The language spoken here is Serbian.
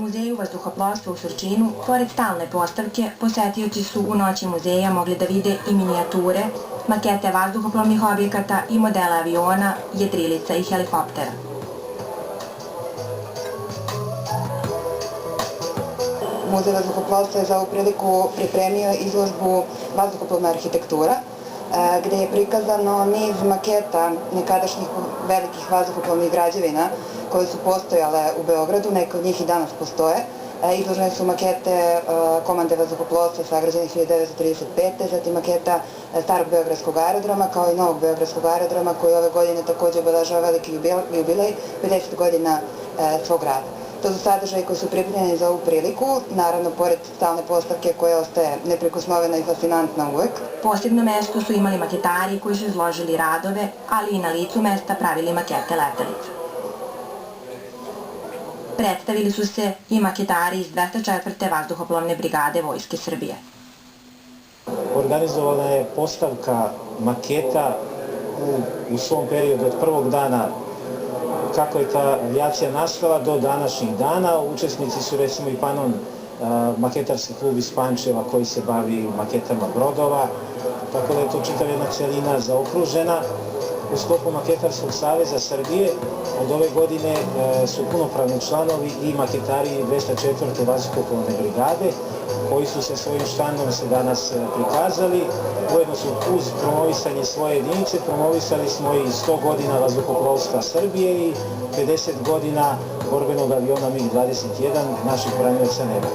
muzeju vazduhoplovstva u Surčinu, pored stalne postavke, posetioci su u noći muzeja mogli da vide i minijature, makete vazduhoplovnih objekata i modele aviona, jedrilica i helikoptera. Muzej vazduhoplovstva je za ovu priliku pripremio izložbu vazduhoplovna arhitektura, gde je prikazano niz maketa nekadašnjih velikih vazduhoplovnih građevina koje su postojale u Beogradu, neke od njih i danas postoje. Izložene su makete komande vazduhoplovstva sagrađenih 1935. Zatim maketa starog beogradskog aerodroma kao i novog beogradskog aerodroma koji ove godine takođe obeležava veliki jubilej, 50 godina svog rada. To su sadržaji koji su pripremljeni za ovu priliku, naravno pored stalne postavke koja ostaje neprikosnovena i fascinantna uvek. Posebno mesto su imali maketari koji su izložili radove, ali i na licu mesta pravili makete letelica. Predstavili su se i maketari iz 204. vazduhoplovne brigade Vojske Srbije. Organizovana je postavka maketa u svom periodu od prvog dana kako je ta avijacija nastala do današnjih dana. Učesnici su recimo i Panon, maketarski klub iz Pančeva koji se bavi maketama brodova, tako da je to čitava jedna celina zaokružena. U sklopu Maketarskog saveza Srbije od ove godine su punopravni članovi i maketari 204. vazduhoplovne brigade koji su se svojim štandom se danas prikazali. Ujedno su uz promovisanje svoje jedinice promovisali smo i 100 godina vazduhoplovstva Srbije i 50 godina borbenog aviona MiG-21 naših branioca neba.